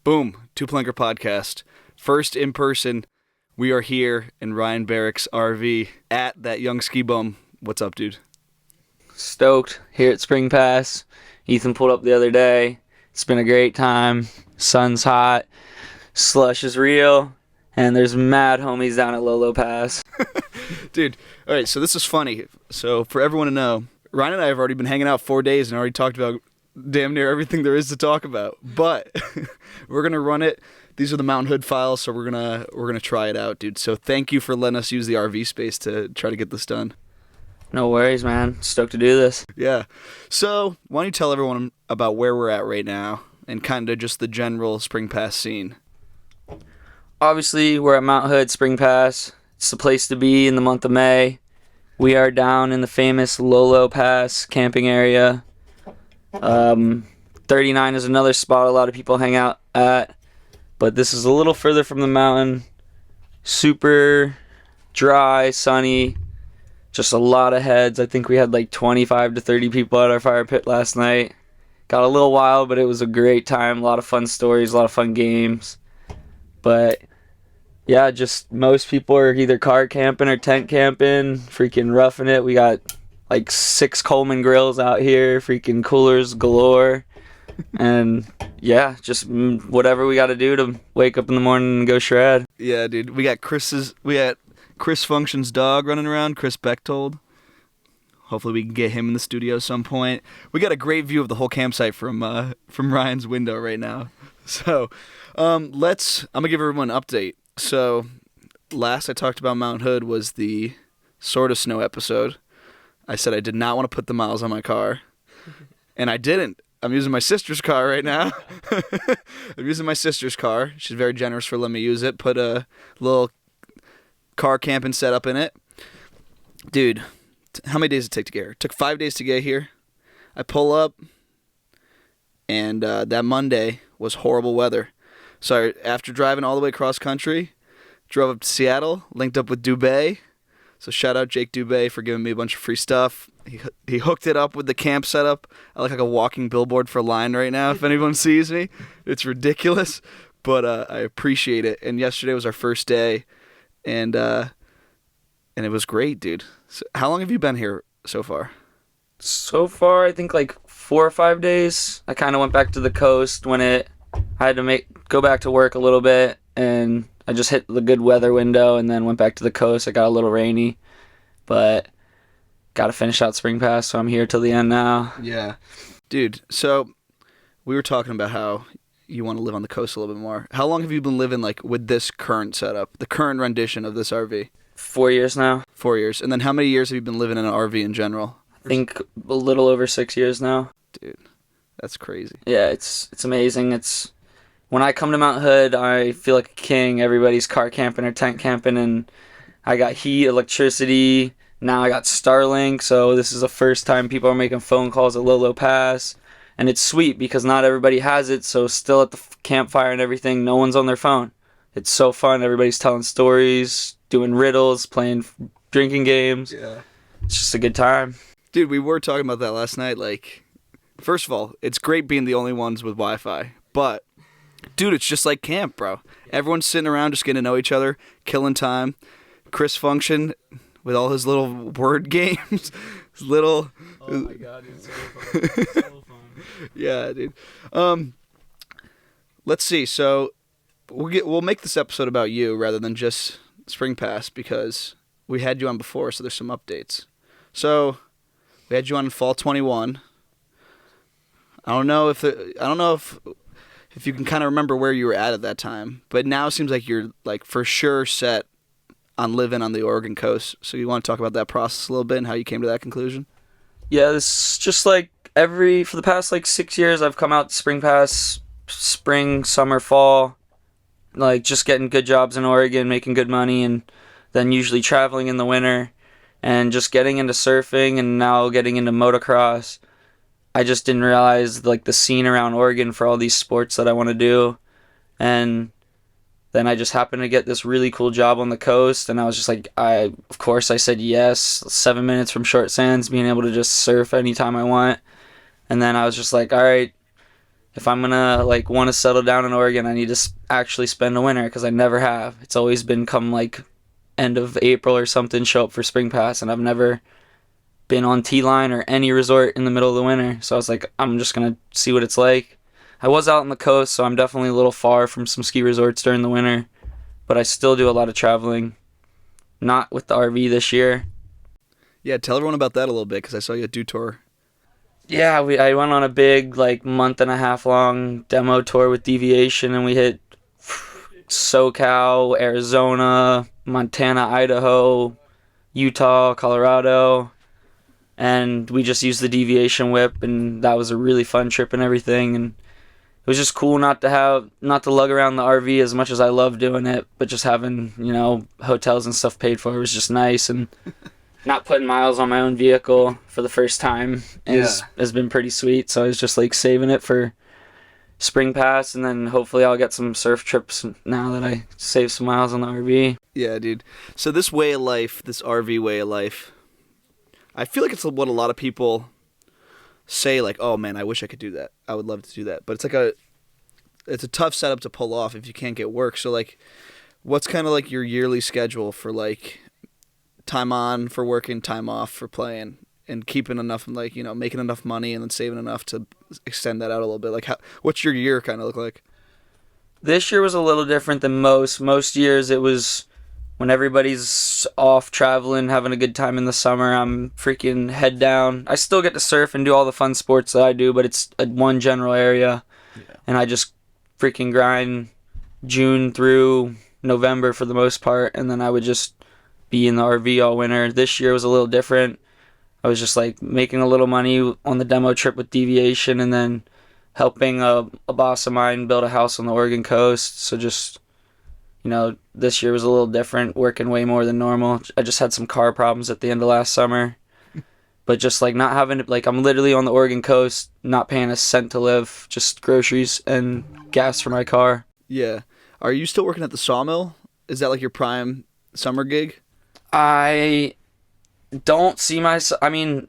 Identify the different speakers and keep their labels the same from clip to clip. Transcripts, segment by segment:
Speaker 1: Boom, Two Planker Podcast. First in person, we are here in Ryan Barrick's RV at that young ski bum. What's up, dude?
Speaker 2: Stoked here at Spring Pass. Ethan pulled up the other day. It's been a great time. Sun's hot. Slush is real. And there's mad homies down at Lolo Pass.
Speaker 1: Dude, all right, so this is funny. So for everyone to know, Ryan and I have already been hanging out 4 days and already talked about damn near everything there is to talk about. But we're going to run it. These are the Mountain Hood files, so we're gonna try it out, dude. So thank you for letting us use the RV space to try to get this done.
Speaker 2: No worries, man. Stoked to do this.
Speaker 1: Yeah. So why don't you tell everyone about where we're at right now and kind of just the general Spring Pass scene?
Speaker 2: Obviously, we're at Mount Hood, Spring Pass. It's the place to be in the month of May. We are down in the famous Lolo Pass camping area. 39 is another spot a lot of people hang out at. But this is a little further from the mountain. Super dry, sunny. Just a lot of heads. I think we had like 25 to 30 people at our fire pit last night. Got a little wild, but it was a great time. A lot of fun stories, a lot of fun games. But yeah, just most people are either car camping or tent camping, freaking roughing it. We got like 6 Coleman grills out here, freaking coolers galore. And yeah, just whatever we got to do to wake up in the morning and go shred.
Speaker 1: Yeah, dude. We got Chris Function's dog running around, Chris Bechtold. Hopefully we can get him in the studio some point. We got a great view of the whole campsite from Ryan's window right now. So I'm gonna give everyone an update. So last I talked about Mount Hood was the sort of snow episode. I said I did not want to put the miles on my car, and I didn't. I'm using my sister's car right now. I'm using my sister's car. She's very generous for letting me use it. Put a little car camping setup in it. Dude, how many days did it take to get here? It took 5 days to get here. I pull up, and that Monday was horrible weather. So after driving all the way across country, drove up to Seattle, linked up with Dubé. So shout out Jake Dubé for giving me a bunch of free stuff. He hooked it up with the camp setup. I look like a walking billboard for Line right now if anyone sees me. It's ridiculous, but I appreciate it. And yesterday was our first day, and it was great, dude. So how long have you been here so far?
Speaker 2: So far, I think like 4 or 5 days. I kind of went back to the coast when I had to go back to work a little bit, and I just hit the good weather window and then went back to the coast. It got a little rainy, but got to finish out Spring Pass, so I'm here till the end now.
Speaker 1: Yeah. Dude, so we were talking about how you want to live on the coast a little bit more. How long have you been living like with this current setup, the current rendition of this RV?
Speaker 2: 4 years now.
Speaker 1: 4 years. And then how many years have you been living in an RV in general?
Speaker 2: I think a little over 6 years now.
Speaker 1: Dude, that's crazy.
Speaker 2: Yeah, it's amazing. When I come to Mount Hood, I feel like a king. Everybody's car camping or tent camping, and I got heat, electricity. Now I got Starlink, so this is the first time people are making phone calls at Lolo Pass. And it's sweet because not everybody has it, so still at the campfire and everything, no one's on their phone. It's so fun. Everybody's telling stories, doing riddles, playing drinking games.
Speaker 1: Yeah.
Speaker 2: It's just a good time.
Speaker 1: Dude, we were talking about that last night. Like, first of all, it's great being the only ones with Wi-Fi, but dude, it's just like camp, bro. Everyone's sitting around just getting to know each other, killing time. Chris Function with all his little word games. Oh
Speaker 2: my god, it's so fun. So fun.
Speaker 1: Yeah, dude. Let's see. So we'll make this episode about you rather than just Spring Pass because we had you on before, so there's some updates. So we had you on in fall 21. I don't know if you can kind of remember where you were at that time, but now it seems like you're like for sure set on living on the Oregon coast. So you want to talk about that process a little bit and how you came to that conclusion?
Speaker 2: Yeah, this is just like for the past like 6 years, I've come out to Spring Pass, spring, summer, fall, like just getting good jobs in Oregon, making good money, and then usually traveling in the winter and just getting into surfing and now getting into motocross. I just didn't realize like the scene around Oregon for all these sports that I want to do. And then I just happened to get this really cool job on the coast, and I was just like, of course I said yes. 7 minutes from Short Sands, being able to just surf anytime I want. And then I was just like, all right, if I'm gonna like want to settle down in Oregon, I need to actually spend a winter because I never have. It's always been come like end of April or something, show up for Spring Pass, and I've never been on T-Line or any resort in the middle of the winter. So I was like, I'm just gonna see what it's like. I was out on the coast, so I'm definitely a little far from some ski resorts during the winter, but I still do a lot of traveling. Not with the RV this year.
Speaker 1: Yeah, tell everyone about that a little bit because I saw you do tour.
Speaker 2: Yeah, I went on a big like month and a half long demo tour with Deviation, and we hit SoCal, Arizona, Montana, Idaho, Utah, Colorado, and we just used the Deviation whip, and that was a really fun trip and everything. And it was just cool not to lug around the RV as much as I love doing it, but just having, hotels and stuff paid for was just nice, and not putting miles on my own vehicle for the first time has been pretty sweet. So I was just like saving it for Spring Pass, and then hopefully I'll get some surf trips now that I save some miles on the RV.
Speaker 1: Yeah, dude. So this way of life, this RV way of life, I feel like it's what a lot of people say, like, oh man, I wish I could do that. I would love to do that. But it's a tough setup to pull off if you can't get work. So like, what's kind of like your yearly schedule for like time on for working, time off for playing, and keeping enough, like, making enough money and then saving enough to extend that out a little bit? Like, what's your year kind of look like?
Speaker 2: This year was a little different than most. Most years it was when everybody's off traveling, having a good time in the summer, I'm freaking head down. I still get to surf and do all the fun sports that I do, but it's one general area. Yeah. And I just freaking grind June through November for the most part, and then I would just be in the RV all winter. This year was a little different. I was just like making a little money on the demo trip with Deviation, and then helping a boss of mine build a house on the Oregon coast. So just, this year was a little different, working way more than normal. I just had some car problems at the end of last summer. But just like not having, like, I'm literally on the Oregon coast, not paying a cent to live, just groceries and gas for my car.
Speaker 1: Yeah. Are you still working at the sawmill? Is that like your prime summer gig?
Speaker 2: I don't see myself. I mean,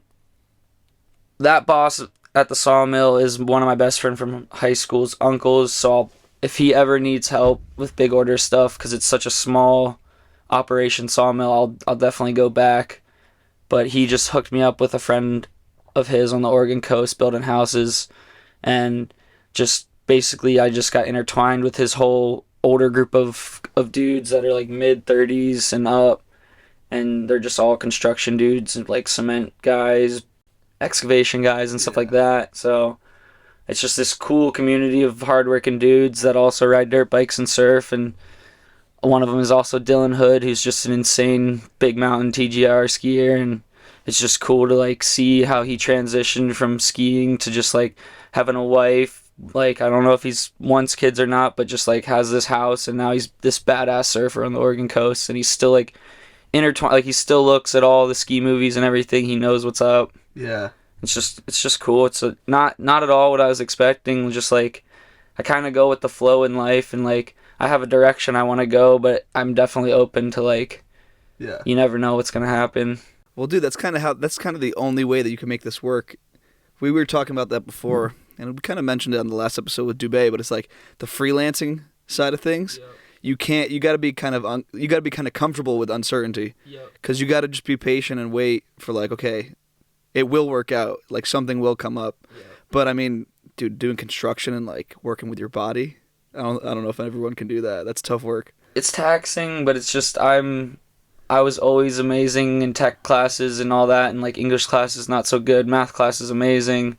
Speaker 2: that boss at the sawmill is one of my best friend from high school's uncles. So if he ever needs help with big order stuff, because it's such a small operation sawmill, I'll definitely go back. But he just hooked me up with a friend of his on the Oregon coast building houses, and just basically I just got intertwined with his whole older group of dudes that are like mid-30s and up, and they're just all construction dudes and like cement guys, excavation guys and stuff like that. So it's just this cool community of hardworking dudes that also ride dirt bikes and surf, and one of them is also Dylan Hood, who's just an insane big mountain TGR skier, and it's just cool to like see how he transitioned from skiing to just like having a wife. Like, I don't know if he's wants kids or not, but just like has this house, and now he's this badass surfer on the Oregon coast, and he's still like intertwined. Like, he still looks at all the ski movies and everything. He knows what's up.
Speaker 1: Yeah.
Speaker 2: It's just cool. It's not at all what I was expecting. Just like I kind of go with the flow in life, and like I have a direction I want to go, but I'm definitely open to like, you never know what's gonna happen.
Speaker 1: Well, dude, that's kind of the only way that you can make this work. We were talking about that before, and we kind of mentioned it on the last episode with Dubé, but it's like the freelancing side of things. Yep. You got to be kind of comfortable with uncertainty, because you got to just be patient and wait for like, okay, it will work out, like something will come up. Yep. But I mean, dude, doing construction and like working with your body, I don't know if everyone can do that. That's tough work.
Speaker 2: It's taxing, but it's just I was always amazing in tech classes and all that, and like English classes not so good, math classes amazing,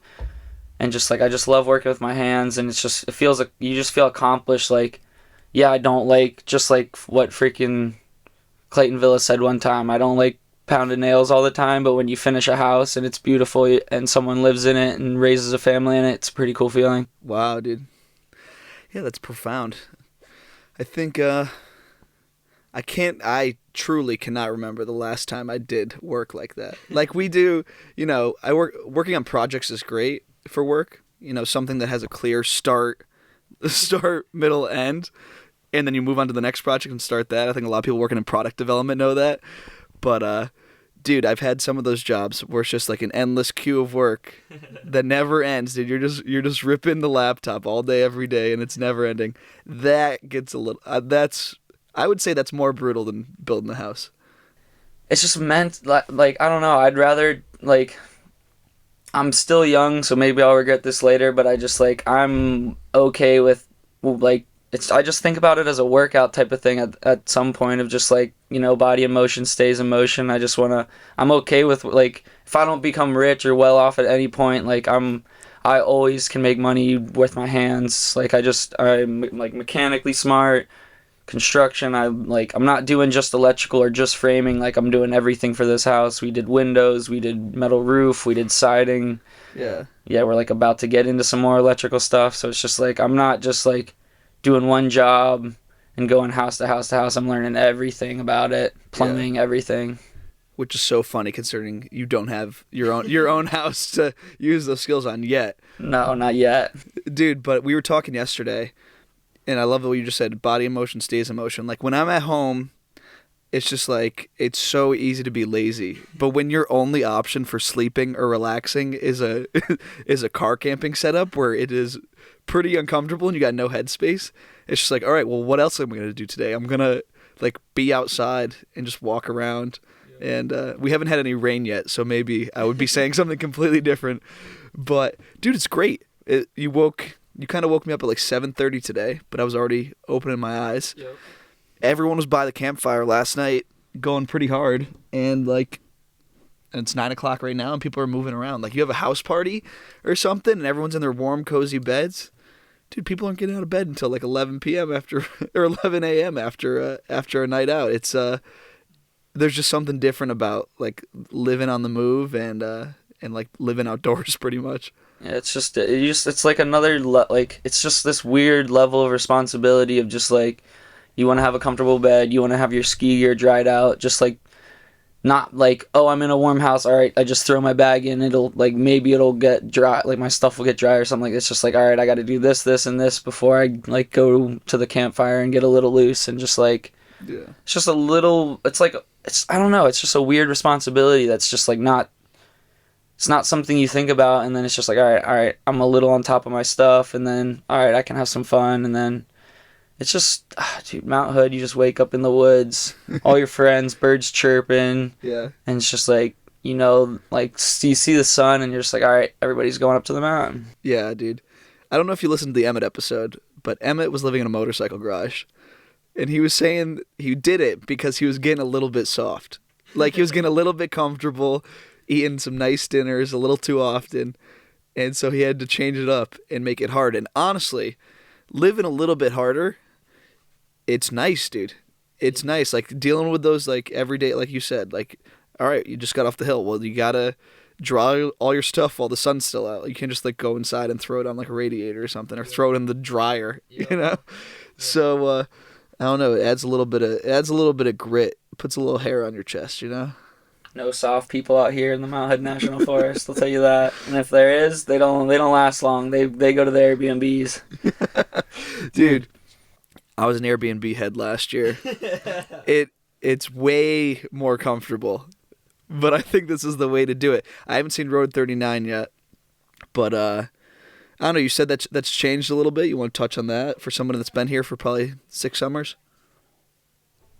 Speaker 2: and just like I just love working with my hands, and it feels like you just feel accomplished. Like, yeah, I don't like, just like what freaking Clayton Villa said one time, I don't like pounding nails all the time, but when you finish a house and it's beautiful and someone lives in it and raises a family in it, it's a pretty cool feeling.
Speaker 1: Wow, dude. Yeah, that's profound. I think I truly cannot remember the last time I did work like that. Like we do, working on projects is great for work, something that has a clear start, middle, end, and then you move on to the next project and start that. I think a lot of people working in product development know that. But Dude, I've had some of those jobs where it's just like an endless queue of work that never ends, dude. You're just ripping the laptop all day every day and it's never ending. That gets a little that's I would say that's more brutal than building a house.
Speaker 2: It's just meant like I don't know. I'd rather like I'm still young, so maybe I'll regret this later, but I just like I'm okay with like it's I just think about it as a workout type of thing at some point of just like, body in motion stays in motion. I'm okay with like if I don't become rich or well off at any point, like I always can make money with my hands. Like I'm like mechanically smart. Construction, I'm not doing just electrical or just framing. Like I'm doing everything for this house. We did windows, we did metal roof, we did siding. Yeah, we're like about to get into some more electrical stuff, so it's just like I'm not just like doing one job and going house to house to house. I'm learning everything about it, plumbing, everything.
Speaker 1: Which is so funny considering you don't have your own house to use those skills on yet.
Speaker 2: No, not yet.
Speaker 1: Dude, but we were talking yesterday and I love what you just said, body in motion stays in motion. Like when I'm at home, it's just like it's so easy to be lazy. But when your only option for sleeping or relaxing is a is a car camping setup where it is pretty uncomfortable and you got no headspace, it's just like, all right, well, what else am I gonna do today? I'm gonna like be outside and just walk around. And we haven't had any rain yet, so maybe I would be saying something completely different. But dude, it's great. You kind of woke me up at like 7:30 today, but I was already opening my eyes.
Speaker 2: Yep.
Speaker 1: Everyone was by the campfire last night, going pretty hard, and it's 9 o'clock right now, and people are moving around. Like you have a house party or something, and everyone's in their warm, cozy beds. Dude, people aren't getting out of bed until like 11 p.m. after or 11 a.m. after a night out. It's there's just something different about like living on the move and like living outdoors pretty much.
Speaker 2: Yeah, it's like it's just this weird level of responsibility of just like you want to have a comfortable bed, you want to have your ski gear dried out, just like not like, oh, I'm in a warm house, all right, I just throw my bag in, it'll like maybe it'll get dry, like my stuff will get dry or something. Like it's just like, all right, I got to do this and this before I like go to the campfire and get a little loose and just like it's just a little I don't know, it's just a weird responsibility that's just like not. It's not something you think about, and then it's just like, all right, I'm a little on top of my stuff, and then, all right, I can have some fun, and then it's just, dude, Mount Hood, you just wake up in the woods, all your friends, birds chirping, and it's just like, like, you see the sun, and you're just like, all right, everybody's going up to the mountain.
Speaker 1: Yeah, dude. I don't know if you listened to the Emmett episode, but Emmett was living in a motorcycle garage, and he was saying he did it because he was getting a little bit soft. Like, he was getting a little bit comfortable, eating some nice dinners a little too often, and so he had to change it up and make it hard. And honestly, living a little bit harder, it's nice, dude. It's nice, like dealing with those like every day, like you said, like, all right, you just got off the hill. Well, you gotta dry all your stuff while the sun's still out. You can't just like go inside and throw it on like a radiator or something, or throw it in the dryer, So I don't know. It adds a little bit of grit. Puts a little hair on your chest,
Speaker 2: No soft people out here in the Mount Hood National Forest, I'll tell you that. And if there is, they don't last long. They go to the Airbnbs.
Speaker 1: Dude, I was an Airbnb head last year. It's way more comfortable, but I think this is the way to do it. I haven't seen Road 39 yet, but I don't know. You said that's changed a little bit. You want to touch on that for someone that's been here for probably 6 summers?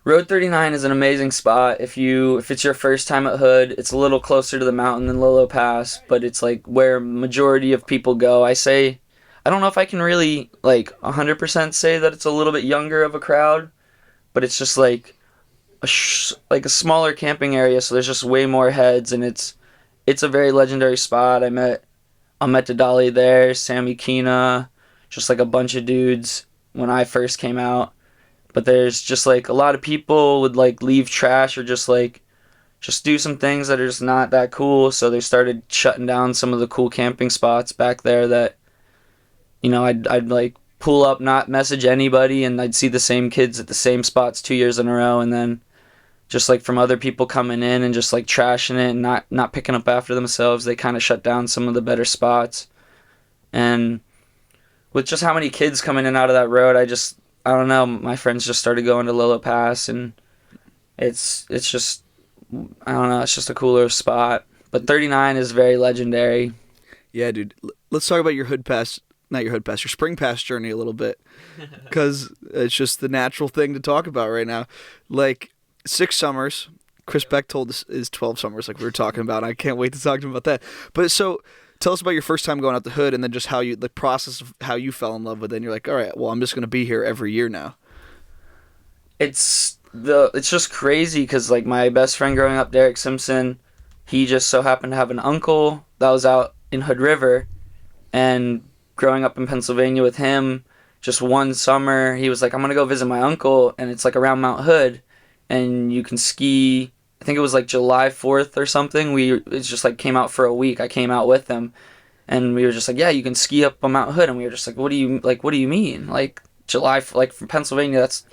Speaker 2: Road 39 is an amazing spot. If it's your first time at Hood, it's a little closer to the mountain than Lolo Pass, but it's like where majority of people go. I don't know if I can really like 100% say that it's a little bit younger of a crowd, but it's just like a smaller camping area, so there's just way more heads, and it's a very legendary spot. I met Dadali there, Sammy Kina, just like a bunch of dudes when I first came out. But there's just like a lot of people would like leave trash or just do some things that are just not that cool. So they started shutting down some of the cool camping spots back there that, I'd like pull up, not message anybody, and I'd see the same kids at the same spots 2 years in a row. And then just like from other people coming in and just like trashing it and not picking up after themselves, they kind of shut down some of the better spots. And with just how many kids coming in and out of that road, I don't know, my friends just started going to Lolo Pass, and it's just I don't know, it's just a cooler spot. But 39 is very legendary.
Speaker 1: Yeah, dude. Let's talk about your hood pass, not your hood pass, your spring pass journey a little bit, because it's just the natural thing to talk about right now. Like 6 summers. Chris Beck told us is 12 summers, like we were talking about. I can't wait to talk to him about that. But so, tell us about your first time going out the hood, and then just how the process of how you fell in love with it. And you're like, all right, well, I'm just gonna be here every year now.
Speaker 2: It's just crazy because like my best friend growing up, Derek Simpson, he just so happened to have an uncle that was out in Hood River, and growing up in Pennsylvania with him, just one summer he was like, I'm gonna go visit my uncle, and it's like around Mount Hood, and you can ski. I think it was like July 4th or something. It just like came out for a week. I came out with them, and we were just like, yeah, you can ski up on Mount Hood, and we were just like, what do you mean? Like like from Pennsylvania, that's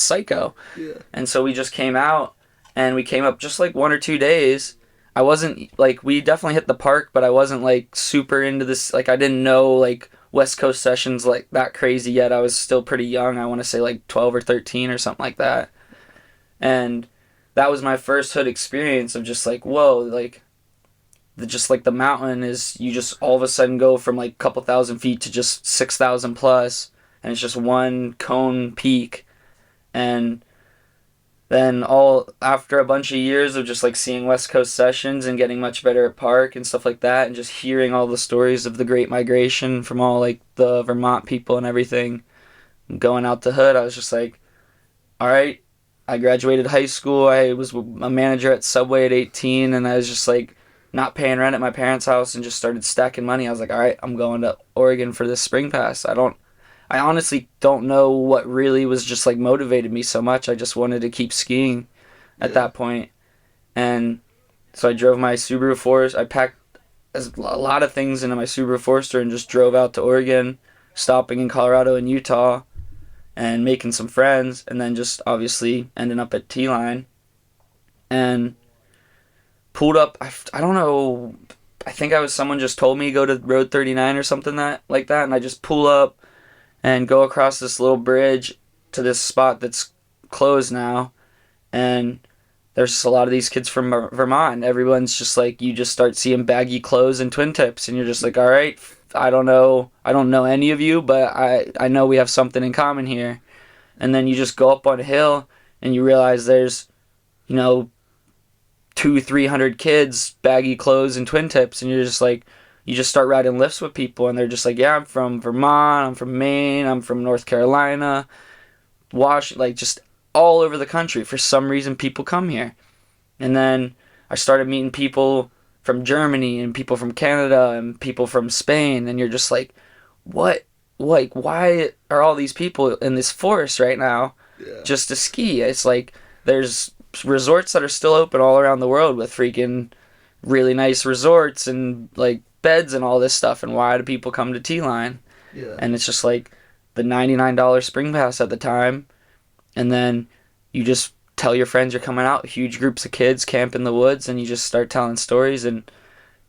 Speaker 2: psycho.
Speaker 1: Yeah.
Speaker 2: And so we just came out, and we came up just like 1 or 2 days. I wasn't like, we definitely hit the park, but I wasn't like super into this. Like I didn't know like West Coast sessions like that crazy yet. I was still pretty young. I want to say like 12 or 13 or something like that. And that was my first hood experience of just like, whoa, like just like the mountain is, you just all of a sudden go from like a couple thousand feet to just 6,000 plus, and it's just one cone peak. And then all after a bunch of years of just like seeing West Coast sessions and getting much better at park and stuff like that, and just hearing all the stories of the Great Migration from all like the Vermont people and everything, going out to hood, I was just like, all right. I graduated high school. I was a manager at Subway at 18, and I was just like not paying rent at my parents' house and just started stacking money. I was like, all right, I'm going to Oregon for this spring pass. I honestly don't know what really was just like motivated me so much. I just wanted to keep skiing at that point. And so I drove my Subaru Forester. I packed a lot of things into my Subaru Forester and just drove out to Oregon, stopping in Colorado and Utah and making some friends, and then just obviously ending up at T-Line. And pulled up, I don't know, I think someone just told me go to Road 39 or something like that, and I just pull up and go across this little bridge to this spot that's closed now, and there's just a lot of these kids from Vermont. Everyone's just like, you just start seeing baggy clothes and twin tips, and you're just like, all right, I don't know any of you, but I know we have something in common here. And then you just go up on a hill, and you realize there's, 200-300 kids, baggy clothes and twin tips, and you're just like, you just start riding lifts with people, and they're just like, yeah, I'm from Vermont, I'm from Maine, I'm from North Carolina, like just all over the country. For some reason, people come here. And then I started meeting people from Germany and people from Canada and people from Spain, and you're just like, what? Like, why are all these people in this forest right now just to ski? It's like there's resorts that are still open all around the world with freaking really nice resorts and like beds and all this stuff, and why do people come to T-Line?
Speaker 1: Yeah.
Speaker 2: And it's just like the $99 spring pass at the time, and then you just tell your friends you're coming out, huge groups of kids camp in the woods, and you just start telling stories, and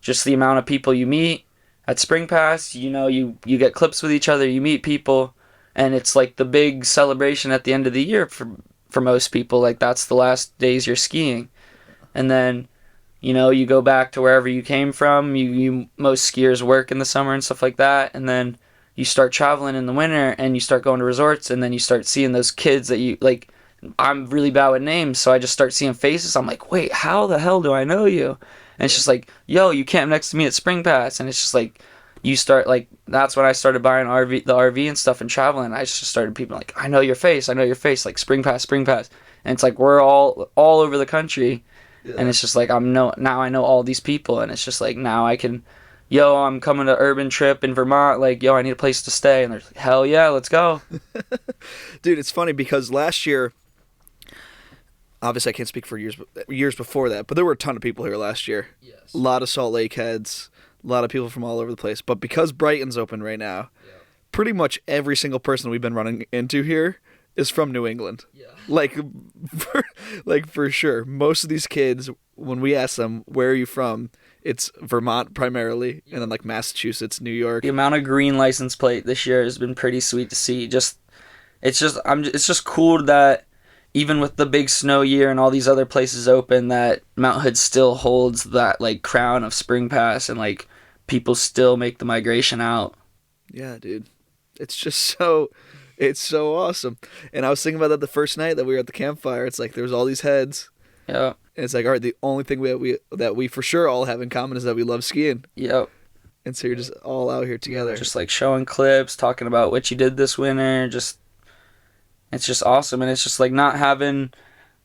Speaker 2: just the amount of people you meet at spring pass, you get clips with each other, you meet people, and it's like the big celebration at the end of the year for most people. Like that's the last days you're skiing, and then you go back to wherever you came from. You most skiers work in the summer and stuff like that, and then you start traveling in the winter, and you start going to resorts, and then you start seeing those kids that you like. I'm really bad with names, so I just start seeing faces. I'm like, wait, how the hell do I know you? And it's just like, yo, you camped next to me at Spring Pass. And it's just like, you start like, that's when I started buying the RV and stuff and traveling. I just started people like, I know your face, like Spring Pass. And it's like, we're all over the country. Yeah. And it's just like, now I know all these people. And it's just like, now I can, yo, I'm coming to urban trip in Vermont. Like, yo, I need a place to stay. And they're like, hell yeah, let's go.
Speaker 1: Dude, it's funny because last year, obviously I can't speak for years before that, but there were a ton of people here last year.
Speaker 2: Yes.
Speaker 1: A lot of Salt Lake heads, a lot of people from all over the place. But because Brighton's open right now, pretty much every single person we've been running into here is from New England. Yeah. For sure. Most of these kids, when we ask them, where are you from? It's Vermont primarily, and then like Massachusetts, New York.
Speaker 2: The amount of green license plate this year has been pretty sweet to see. It's just cool that even with the big snow year and all these other places open, that Mount Hood still holds that like crown of Spring Pass, and like people still make the migration out.
Speaker 1: Yeah, dude. It's just it's so awesome. And I was thinking about that the first night that we were at the campfire. It's like there was all these heads.
Speaker 2: Yep.
Speaker 1: And it's like, all right, the only thing that we for sure all have in common is that we love skiing.
Speaker 2: Yep.
Speaker 1: And so you're just all out here together.
Speaker 2: Just like showing clips, talking about what you did this winter. It's just awesome. And it's just like not having,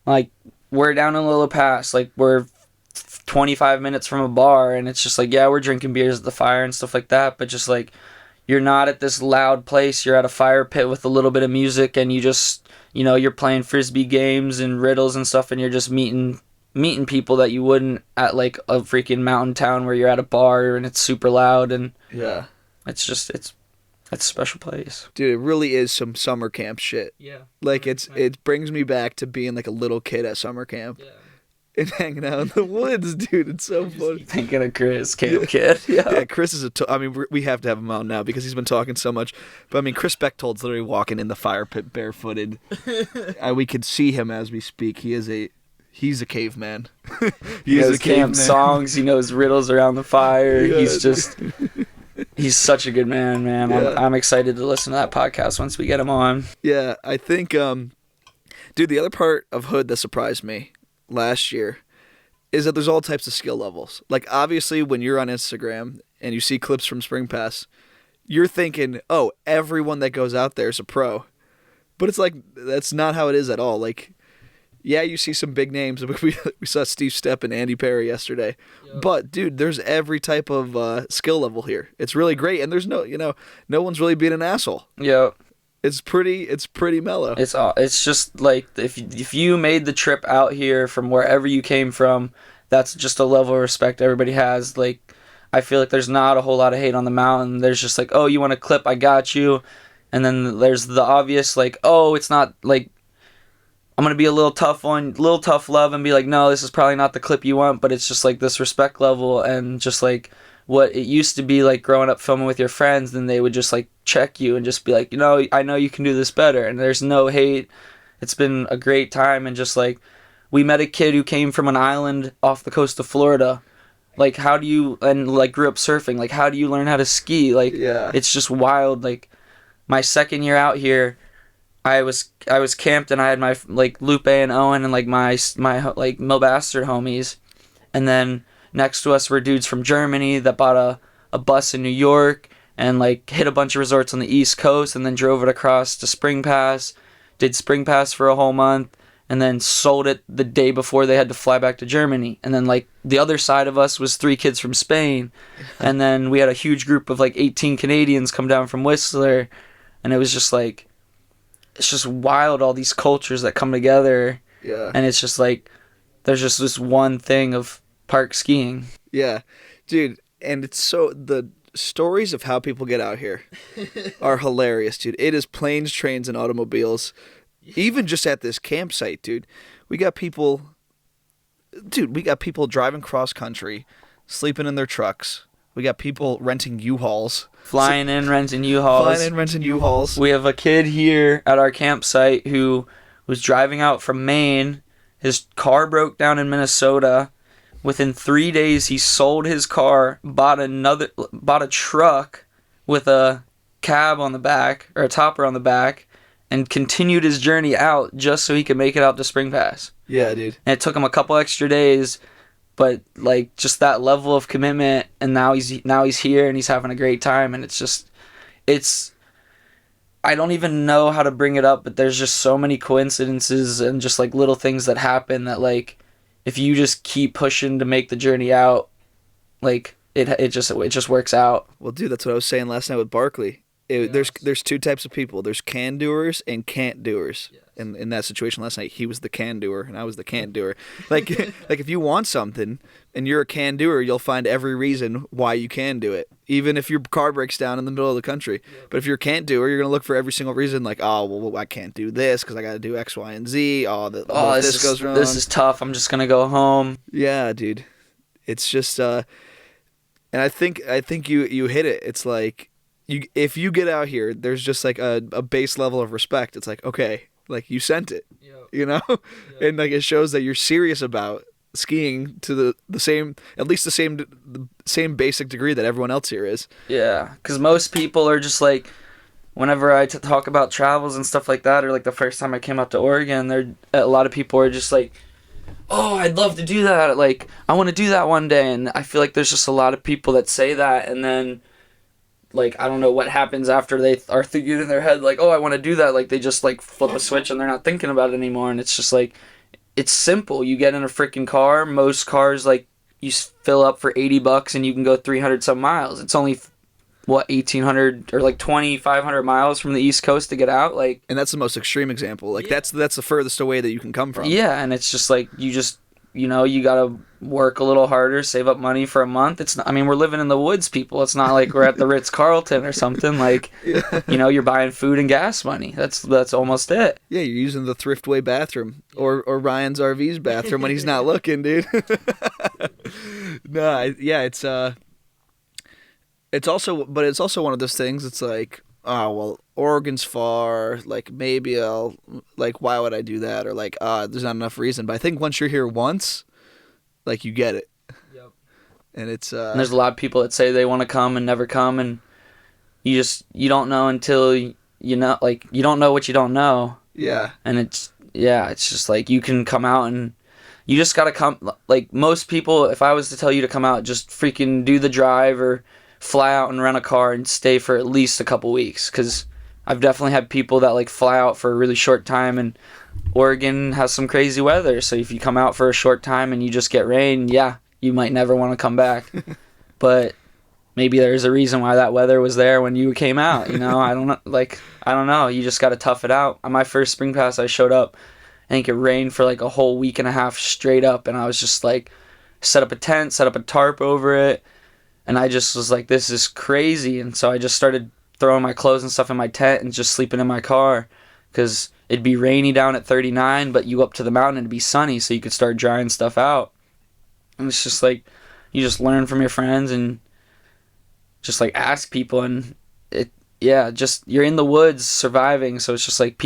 Speaker 2: like, we're down in Lilla Pass. Like, we're 25 minutes from a bar. And it's just like, yeah, we're drinking beers at the fire and stuff like that. But just like, you're not at this loud place. You're at a fire pit with a little bit of music. And you just, you're playing Frisbee games and riddles and stuff. And you're just meeting people that you wouldn't at like a freaking mountain town where you're at a bar and it's super loud. And
Speaker 1: yeah,
Speaker 2: it's a special place.
Speaker 1: Dude, it really is some summer camp shit.
Speaker 2: Yeah.
Speaker 1: Like it brings me back to being like a little kid at summer camp.
Speaker 2: Yeah.
Speaker 1: And hanging out in the woods, dude. It's so funny.
Speaker 2: Thinking of Chris, camp kid.
Speaker 1: Yeah, Chris is I mean, we have to have him on now because he's been talking so much. But I mean, Chris Bechtold's literally walking in the fire pit barefooted. We could see him as we speak. He's a caveman.
Speaker 2: He knows camp songs. He knows riddles around the fire. Yeah. He's such a good man. Yeah. I'm excited to listen to that podcast once we get him on.
Speaker 1: Yeah, I think, dude, the other part of Hood that surprised me last year is that there's all types of skill levels. Like, obviously, when you're on Instagram and you see clips from Spring Pass, you're thinking, oh, everyone that goes out there is a pro. But it's like, that's not how it is at all. Like, yeah, you see some big names. We saw Steve Stepp and Andy Perry yesterday. Yep. But, dude, there's every type of skill level here. It's really great. And there's no one's really being an asshole.
Speaker 2: Yeah.
Speaker 1: It's pretty mellow.
Speaker 2: It's just like if you made the trip out here from wherever you came from, that's just a level of respect everybody has. Like, I feel like there's not a whole lot of hate on the mountain. There's just like, oh, you want a clip? I got you. And then there's the obvious like, oh, it's not like, I'm going to be a little tough love and be like, no, this is probably not the clip you want, but it's just like this respect level and just like what it used to be like growing up filming with your friends, then they would just like check you and just be like, I know you can do this better, and there's no hate. It's been a great time, and just like we met a kid who came from an island off the coast of Florida. Like, like grew up surfing. Like, how do you learn how to ski? Like, yeah. It's just wild. Like, my second year out here, I was camped and I had my like Lupe and Owen and like my like Mill Bastard homies, and then next to us were dudes from Germany that bought a bus in New York and like hit a bunch of resorts on the East Coast and then drove it across to Spring Pass, did Spring Pass for a whole month, and then sold it the day before they had to fly back to Germany. And then like the other side of us was 3 kids from Spain, and then we had a huge group of like 18 Canadians come down from Whistler, and it was just like, it's just wild, all these cultures that come together.
Speaker 1: Yeah.
Speaker 2: And it's just like, there's just this one thing of park skiing.
Speaker 1: Yeah. Dude, and it's the stories of how people get out here are hilarious, dude. It is planes, trains, and automobiles. Even just at this campsite, dude. We got people driving cross country, sleeping in their trucks. We got people renting U-Hauls.
Speaker 2: Flying in, renting U-Hauls. We have a kid here at our campsite who was driving out from Maine. His car broke down in Minnesota. Within 3 days, he sold his car, bought a truck with a cab on the back, or a topper on the back, and continued his journey out just so he could make it out to Spring Pass.
Speaker 1: Yeah, dude.
Speaker 2: And it took him a couple extra days, but like just that level of commitment, and now he's here and he's having a great time, and it's I don't even know how to bring it up, but there's just so many coincidences and just like little things that happen that like if you just keep pushing to make the journey out, like it just works out.
Speaker 1: Well, dude, that's what I was saying last night with Barkley. There's 2 types of people. There's can-doers and can't-doers. Yes. In that situation last night, he was the can-doer and I was the can't-doer. Like if you want something and you're a can-doer, you'll find every reason why you can do it, even if your car breaks down in the middle of the country. Yep. But if you're a can't-doer, you're going to look for every single reason, like, oh, well, I can't do this because I got to do X, Y, and Z. This goes wrong.
Speaker 2: This is tough. I'm just going to go home.
Speaker 1: Yeah, dude. It's just, and I think you hit it. It's like, if you get out here, there's just like a base level of respect. It's like, okay, Like, you sent it,
Speaker 2: Yep.
Speaker 1: you know?
Speaker 2: Yep.
Speaker 1: And, like, it shows that you're serious about skiing to the same, at least the same basic degree that everyone else here is.
Speaker 2: Yeah, because most people are just like, whenever I talk about travels and stuff like that, or like the first time I came out to Oregon, a lot of people are just like, oh, I'd love to do that. Like, I want to do that one day. And I feel like there's just a lot of people that say that, and then, like, I don't know what happens after they are thinking in their head, like, oh, I want to do that. Like, they just, like, flip a switch and they're not thinking about it anymore. And it's just like, it's simple. You get in a freaking car. Most cars, like, you fill up for $80 and you can go 300 some miles. It's only, what, 1,800 or like 2,500 miles from the East Coast to get out. Like,
Speaker 1: And that's the most extreme example. Like,
Speaker 2: Yeah.
Speaker 1: that's the furthest away that you can come from.
Speaker 2: yeah, and it's just like, you know, you gotta work a little harder, save up money for a month. It's not, I mean, we're living in the woods, people. It's not like we're at the Ritz-Carlton or something. Like, you know, you're buying food and gas money. That's almost it.
Speaker 1: Yeah, you're using the Thriftway bathroom or Ryan's RV's bathroom when he's not looking, dude. No, it's also one of those things. It's like, oh well, Oregon's far. Like, maybe I'll, like, why would I do that? Or like, there's not enough reason. But I think once you're here once, like, you get it.
Speaker 2: Yep.
Speaker 1: And it's
Speaker 2: And there's a lot of people that say they want to come and never come, and you don't know until you know, like, you don't know what you don't know.
Speaker 1: yeah.
Speaker 2: And it's just like, you can come out and you just gotta come. Like, most people, if I was to tell you to come out, just freaking do the drive or fly out and rent a car and stay for at least a couple weeks, because I've definitely had people that, like, fly out for a really short time, and Oregon has some crazy weather, so if you come out for a short time and you just get rain, yeah, you might never want to come back. But maybe there's a reason why that weather was there when you came out, you know? I don't know, you just gotta tough it out. On my first spring pass, I showed up, I think it rained for like a whole week and a half straight up, and I was just like, set up a tent, set up a tarp over it, and I just was like, this is crazy. And so I just started throwing my clothes and stuff in my tent and just sleeping in my car, because it'd be rainy down at 39, but you go up to the mountain and it'd be sunny, so you could start drying stuff out. And it's just like, you just learn from your friends and just, like, ask people, and just, you're in the woods surviving, so it's just like,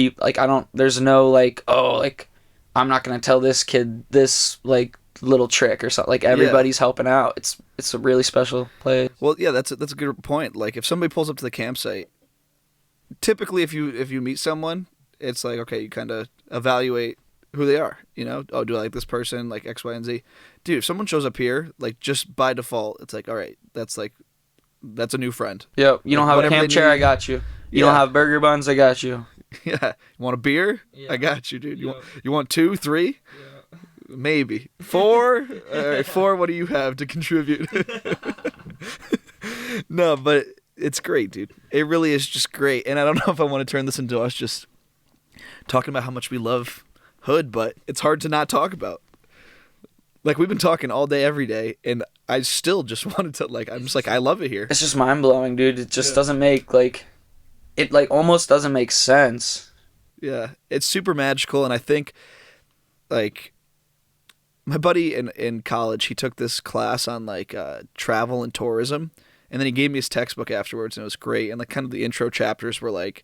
Speaker 2: there's no, like, oh, like, I'm not gonna tell this kid this, like, little trick or something. Like, everybody's helping out. It's a really special place.
Speaker 1: Well, yeah, that's a good point. Like, if somebody pulls up to the campsite, typically if you meet someone, it's like, okay, you kind of evaluate who they are, you know? Oh, do I like this person, like X, Y, and Z? Dude, if someone shows up here, like, just by default, it's like, all right, that's a new friend.
Speaker 2: Yep. You don't have a camp chair, I got you. You don't have burger buns, I got you.
Speaker 1: Yeah. You want a beer?
Speaker 2: Yeah.
Speaker 1: I got you, dude.
Speaker 2: Yep.
Speaker 1: You want 2, 3?
Speaker 2: Yeah.
Speaker 1: Maybe 4. All right, 4. What do you have to contribute? No, but it's great, dude. It really is just great. And I don't know if I want to turn this into us just talking about how much we love Hood, but it's hard to not talk about. Like, we've been talking all day, every day, and I still just wanted to, like, I'm just like, I love it here.
Speaker 2: It's just mind-blowing, dude. It just doesn't make, like, it, like, almost doesn't make sense.
Speaker 1: Yeah, it's super magical, and I think, like, my buddy in college, he took this class on, like, travel and tourism, and then he gave me his textbook afterwards, and it was great, and, like, kind of the intro chapters were, like,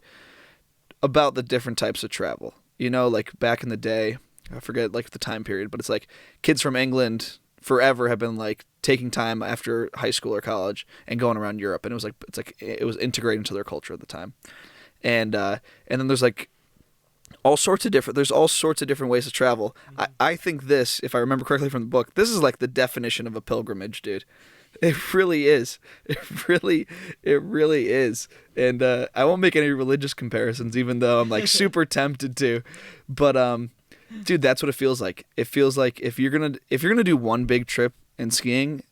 Speaker 1: about the different types of travel. You know, like, back in the day, I forget, like, the time period, but it's like kids from England forever have been, like, taking time after high school or college and going around Europe, and it was integrated into their culture at the time. And then there's, like, all sorts of different ways to travel. I think this, if I remember correctly from the book, this is like the definition of a pilgrimage, dude. It really is. It really is. And I won't make any religious comparisons, even though I'm, like, super tempted to. But dude, that's what it feels like. It feels like if you're gonna do one big trip in skiing,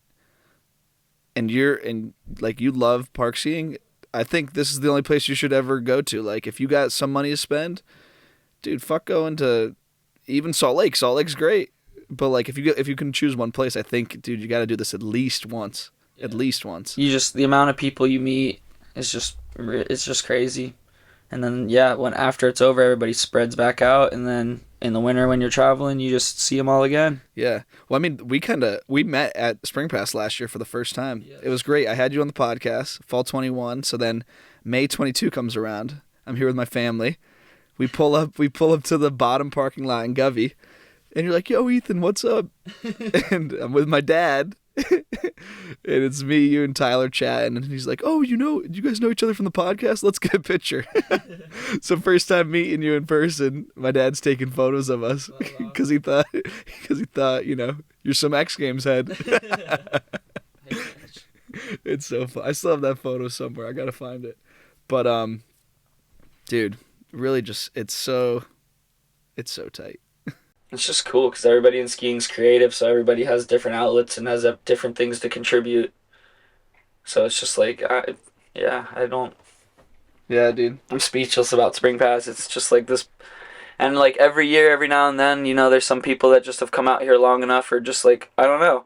Speaker 1: and you love park skiing, I think this is the only place you should ever go to. Like, if you got some money to spend, dude, fuck going to even Salt Lake. Salt Lake's great. But, like, if you can choose one place, I think, dude, you got to do this at least once. Yeah. At least once.
Speaker 2: The amount of people you meet is just crazy. And then, yeah, after it's over, everybody spreads back out, and then in the winter when you're traveling, you just see them all again.
Speaker 1: Yeah. Well, I mean, we met at Spring Pass last year for the first time. Yes. It was great. I had you on the podcast, fall 21. So then May 22 comes around. I'm here with my family. We pull up to the bottom parking lot in Govey, and you're like, "Yo, Ethan, what's up?" And I'm with my dad, and it's me, you, and Tyler chatting, and he's like, "Oh, you guys know each other from the podcast? Let's get a picture." So first time meeting you in person, my dad's taking photos of us because he thought you're some X Games head. It's so fun. I still have that photo somewhere. I gotta find it. But dude, really, just it's so tight.
Speaker 2: It's just cool because everybody in skiing's creative, so everybody has different outlets and has different things to contribute. So it's just like, I don't.
Speaker 1: Yeah, dude.
Speaker 2: I'm speechless about Spring Pass. It's just like this, and like every year, every now and then, there's some people that just have come out here long enough, or just like, I don't know,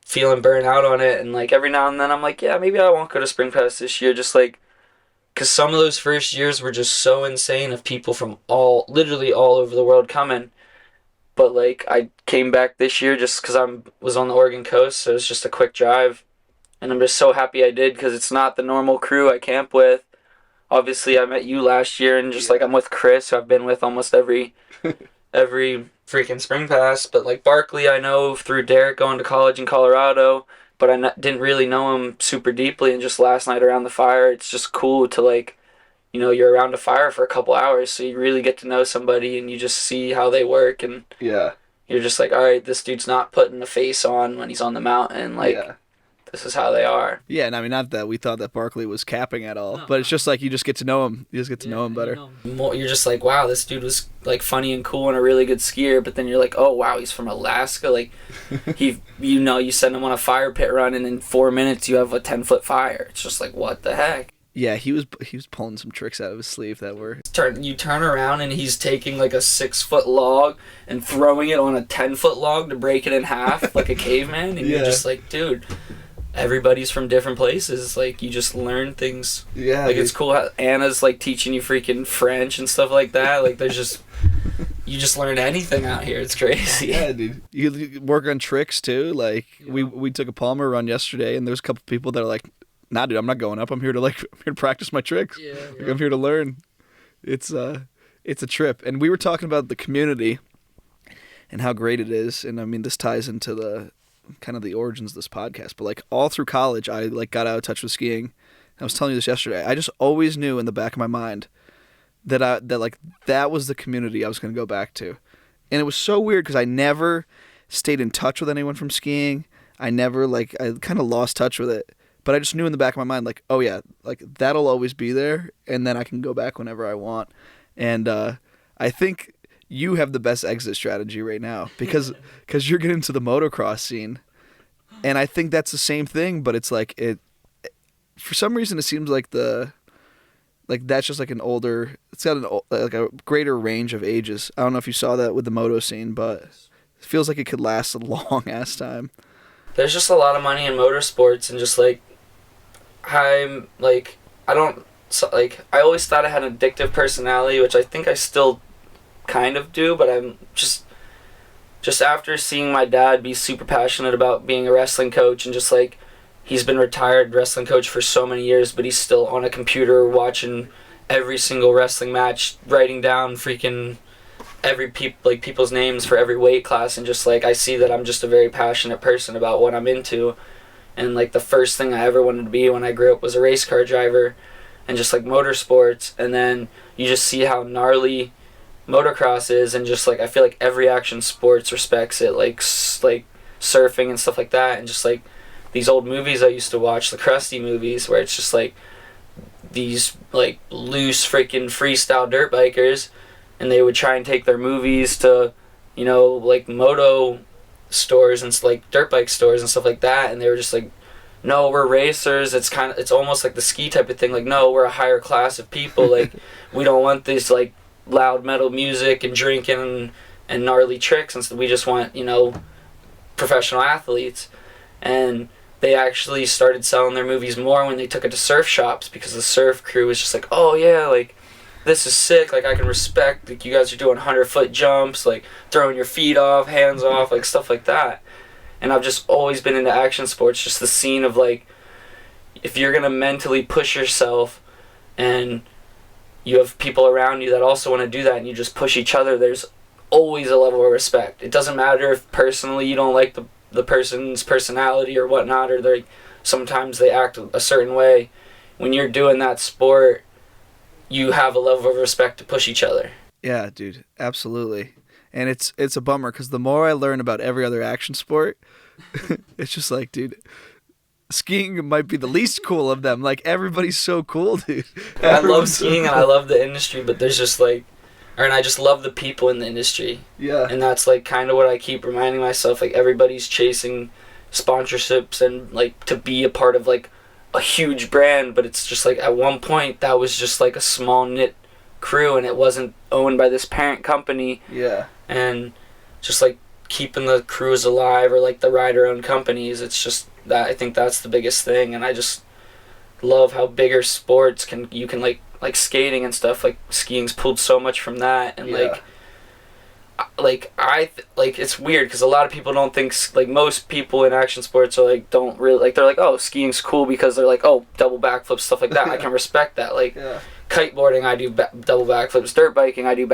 Speaker 2: feeling burnt out on it, and like every now and then I'm like, yeah, maybe I won't go to Spring Pass this year, just like, because some of those first years were just so insane of people from literally all over the world coming. But like I came back this year just because I was on the Oregon coast, so it was just a quick drive, and I'm just so happy I did because it's not the normal crew I camp with. Obviously, I met you last year, and just like I'm with Chris, who I've been with almost every freaking Spring Pass. But like Barkley, I know through Derek going to college in Colorado, but I didn't really know him super deeply. And just last night around the fire, it's just cool to like, you're around a fire for a couple hours, so you really get to know somebody, and you just see how they work, and
Speaker 1: yeah,
Speaker 2: you're just like, all right, this dude's not putting a face on when he's on the mountain, like. Yeah. This is how they are.
Speaker 1: Yeah, and I mean, not that we thought that Barkley was capping at all, but it's just like you just get to know him. You just get to know him better.
Speaker 2: You're just like, wow, this dude was like funny and cool and a really good skier, but then you're like, oh wow, he's from Alaska. Like, you send him on a fire pit run, and in 4 minutes you have a 10-foot fire. It's just like, what the heck?
Speaker 1: Yeah, he was pulling some tricks out of his sleeve that were.
Speaker 2: You turn around and he's taking like a 6-foot log and throwing it on a 10-foot log to break it in half like a caveman, and you're just like, dude. Everybody's from different places. Like, you just learn things.
Speaker 1: Yeah.
Speaker 2: Like, it's cool how Anna's, like, teaching you freaking French and stuff like that. Like, there's just... You just learn anything out here. It's crazy.
Speaker 1: Yeah, dude. You work on tricks, too. Like, we took a Palmer run yesterday, and there's a couple people that are like, nah, dude, I'm not going up. I'm here to practice my tricks. Yeah. Like, I'm here to learn. It's a trip. And we were talking about the community and how great it is. And, I mean, this ties into the... kind of the origins of this podcast, but like all through college I like got out of touch with skiing. I was telling you this yesterday. I just always knew in the back of my mind that that was the community I was going to go back to. And it was so weird because I never stayed in touch with anyone from skiing. I kind of lost touch with it, but I just knew in the back of my mind, like, oh yeah, like that'll always be there, and then I can go back whenever I want. And I think you have the best exit strategy right now because you're getting into the motocross scene, and I think that's the same thing. But it's like for some reason it seems like that's just like an older. It's got like a greater range of ages. I don't know if you saw that with the moto scene, but it feels like it could last a long ass time.
Speaker 2: There's just a lot of money in motorsports, and just like I always thought I had an addictive personality, which I think I still kind of do, but I'm just after seeing my dad be super passionate about being a wrestling coach, and just like he's been retired wrestling coach for so many years, but he's still on a computer watching every single wrestling match, writing down freaking people's names for every weight class, and just like I see that I'm just a very passionate person about what I'm into, and like the first thing I ever wanted to be when I grew up was a race car driver, and just like motorsports, and then you just see how gnarly motocross is, and just like I feel like every action sports respects it, like surfing and stuff like that, and just like these old movies I used to watch, the Krusty movies, where it's just like these like loose freaking freestyle dirt bikers, and they would try and take their movies to, like moto stores and like dirt bike stores and stuff like that, and they were just like, no, we're racers. It's almost like the ski type of thing, like, no, we're a higher class of people, like we don't want this like loud metal music and drinking and gnarly tricks, and so we just want professional athletes. And they actually started selling their movies more when they took it to surf shops, because the surf crew was just like, oh yeah, like this is sick, like I can respect, like you guys are doing 100-foot jumps, like throwing your feet off, hands off, like stuff like that. And I've just always been into action sports, just the scene of like, if you're gonna mentally push yourself and you have people around you that also want to do that, and you just push each other, there's always a level of respect. It doesn't matter if personally you don't like the person's personality or whatnot, or sometimes they act a certain way. When you're doing that sport, you have a level of respect to push each other.
Speaker 1: Yeah, dude, absolutely. And it's a bummer because the more I learn about every other action sport, it's just like, dude, skiing might be the least cool of them. Like, everybody's so cool, dude.
Speaker 2: I love skiing and I love the industry, but there's just like, and I just love the people in the industry.
Speaker 1: Yeah.
Speaker 2: And that's like kind of what I keep reminding myself. Like, everybody's chasing sponsorships and like to be a part of like a huge brand, but it's just like at one point that was just like a small knit crew, and it wasn't owned by this parent company.
Speaker 1: Yeah.
Speaker 2: And just like keeping the crews alive, or like the rider owned companies, it's just that, I think that's the biggest thing. And I just love how bigger sports you can like skating and stuff, like skiing's pulled so much from that. And it's weird because a lot of people don't think, like, most people in action sports are like, don't really like, they're like, oh, skiing's cool because they're like, oh, double backflips, stuff like that. I can respect that. Like, kiteboarding, I do double backflips. Dirt biking, I do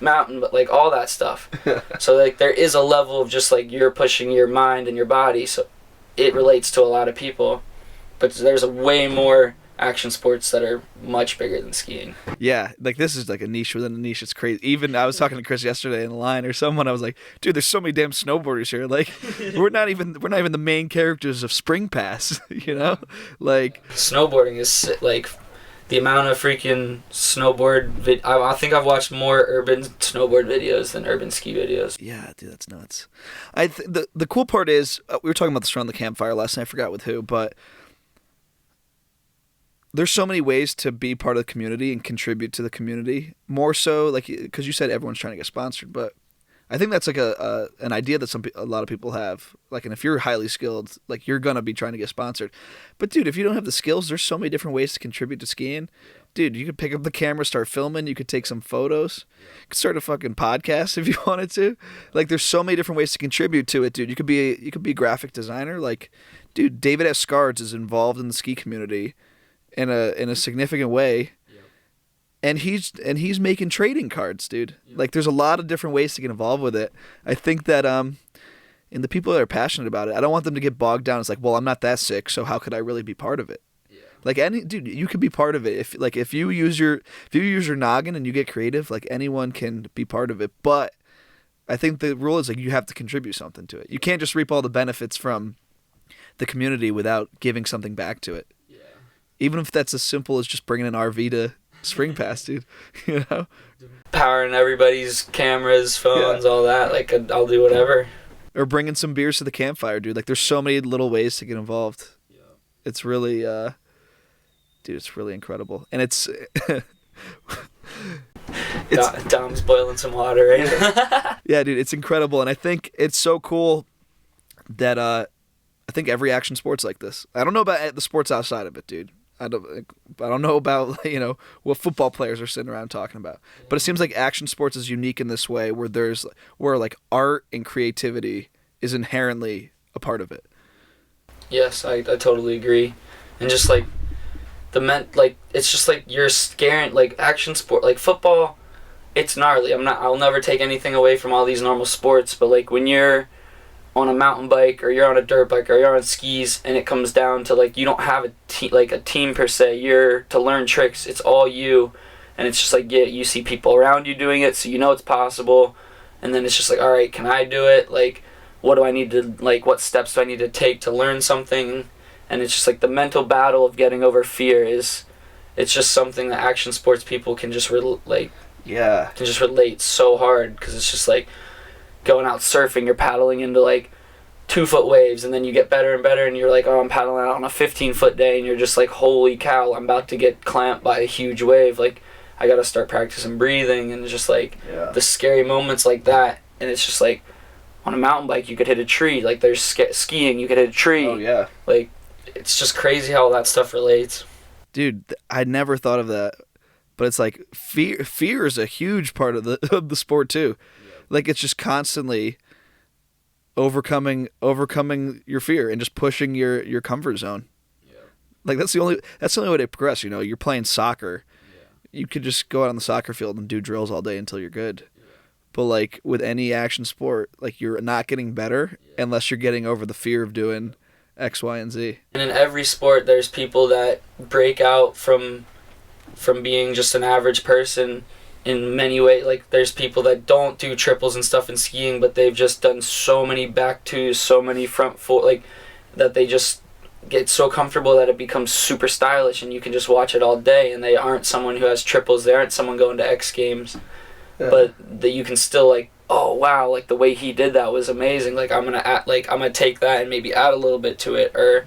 Speaker 2: mountain, but like all that stuff. So like there is a level of just like you're pushing your mind and your body, so it relates to a lot of people. But there's a way more action sports that are much bigger than skiing.
Speaker 1: Yeah, like this is like a niche within a niche. It's crazy. Even I was talking to Chris yesterday in the line or someone. I was like, dude, there's so many damn snowboarders here. Like, we're not even the main characters of Spring Pass. You know, like
Speaker 2: snowboarding is like the amount of freaking snowboard. I think I've watched more urban snowboard videos than urban ski videos.
Speaker 1: Yeah, dude, that's nuts. The cool part is we were talking about this around the campfire last night. I forgot with who, but there's so many ways to be part of the community and contribute to the community. More so, like, because you said everyone's trying to get sponsored, but I think that's like an idea that a lot of people have. Like, and if you're highly skilled, like, you're gonna be trying to get sponsored. But dude, if you don't have the skills, there's so many different ways to contribute to skiing. Dude, you could pick up the camera, start filming. You could take some photos. You could start a fucking podcast if you wanted to. Like, there's so many different ways to contribute to it, dude. You could be a graphic designer. Like, dude, David S. Scards is involved in the ski community in a significant way. And he's making trading cards, dude. Like, there's a lot of different ways to get involved with it. I think that and the people that are passionate about it, I don't want them to get bogged down. It's like, well, I'm not that sick, so how could I really be part of it? Yeah. Like, dude, you could be part of it if you use your noggin and you get creative. Like, anyone can be part of it. But I think the rule is like you have to contribute something to it. You can't just reap all the benefits from the community without giving something back to it. Yeah. Even if that's as simple as just bringing an RV to Spring Pass, dude. You know,
Speaker 2: powering everybody's cameras, phones, all that. Like, I'll do whatever.
Speaker 1: Or bringing some beers to the campfire, dude. Like, there's so many little ways to get involved. Yeah. It's really, dude, it's really incredible. And it's
Speaker 2: Dom's boiling some water right now.
Speaker 1: Yeah, dude, it's incredible. And I think it's so cool that I think every action sport's like this. I don't know about the sports outside of it, dude. I don't know about, you know, what football players are sitting around talking about. But it seems like action sports is unique in this way where like art and creativity is inherently a part of it.
Speaker 2: Yes, I totally agree. And just like it's just like you're scaring, like action sport, like football, it's gnarly. I'll never take anything away from all these normal sports, but like when you're on a mountain bike or you're on a dirt bike or you're on skis and it comes down to like you don't have a team per se, you're to learn tricks, it's all you, and it's just like, yeah, you see people around you doing it, so you know it's possible, and then it's just like, all right, can I do it? Like, what do I need to, like, what steps do I need to take to learn something? And it's just like the mental battle of getting over fear it's just something that action sports people can just relate so hard, because it's just like going out surfing, you're paddling into like 2-foot waves, and then you get better and better, and you're like, oh, I'm paddling out on a 15-foot day, and you're just like, holy cow, I'm about to get clamped by a huge wave. Like, I gotta start practicing breathing, and just like the scary moments like that. And it's just like on a mountain bike, you could hit a tree. Like, there's skiing, you could hit a tree.
Speaker 1: Oh yeah.
Speaker 2: Like, it's just crazy how that stuff relates.
Speaker 1: Dude, I never thought of that, but it's like fear is a huge part of the sport too. Like, it's just constantly overcoming your fear and just pushing your comfort zone. Yeah. Like, that's the only way to progress. You know, you're playing soccer. Yeah. you could just go out on the soccer field and do drills all day until you're good. But like with any action sport, like you're not getting better unless you're getting over the fear of doing X, Y, and Z.
Speaker 2: And in every sport, there's people that break out from being just an average person in many ways. Like there's people that don't do triples and stuff in skiing, but they've just done so many back twos, so many front foot, like that they just get so comfortable that it becomes super stylish, and you can just watch it all day. And they aren't someone who has triples. They aren't someone going to X Games. Yeah. But that you can still like, oh wow, like the way he did that was amazing. Like I'm gonna take that and maybe add a little bit to it, or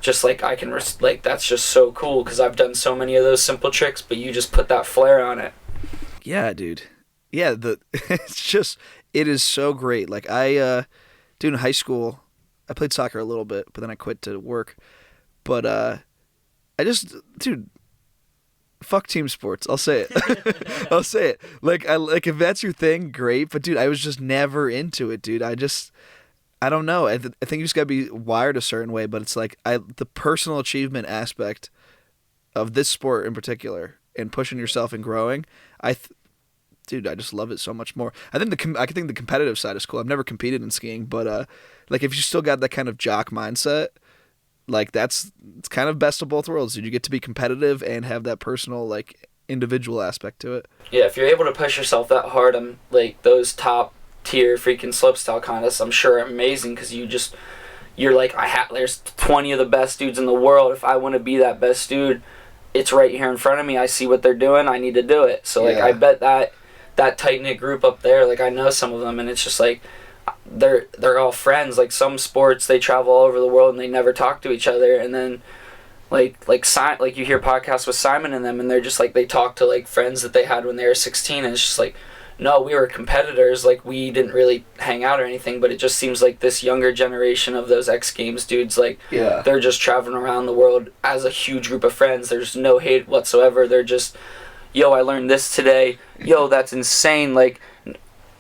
Speaker 2: just like I can like that's just so cool because I've done so many of those simple tricks, but you just put that flair on it.
Speaker 1: Yeah, dude. Yeah, it is so great. Like dude, in high school, I played soccer a little bit, but then I quit to work. But dude. Fuck team sports. I'll say it. I'll say it. Like if that's your thing, great. But dude, I was just never into it, dude. I don't know. I think you just gotta be wired a certain way. But it's like the personal achievement aspect of this sport in particular and pushing yourself and growing. Dude, I just love it so much more. I think the competitive side is cool. I've never competed in skiing, but like if you still got that kind of jock mindset. Like it's kind of best of both worlds, dude. You get to be competitive and have that personal, like, individual aspect to it.
Speaker 2: Yeah, if you're able to push yourself that hard on like those top tier freaking slopestyle contests, I'm sure are amazing because you're like there's 20 of the best dudes in the world. If I want to be that best dude, it's right here in front of me. I see what they're doing. I need to do it. So like I bet that tight knit group up there, like I know some of them, and it's just like. They're all friends. Like some sports, they travel all over the world and they never talk to each other. And then, like you hear podcasts with Simon and them, and they're just like they talk to like friends that they had when they were 16, and it's just like, no, we were competitors. Like we didn't really hang out or anything. But it just seems like this younger generation of those X Games dudes, like they're just traveling around the world as a huge group of friends. There's no hate whatsoever. They're just, yo, I learned this today. Yo, that's insane. Like.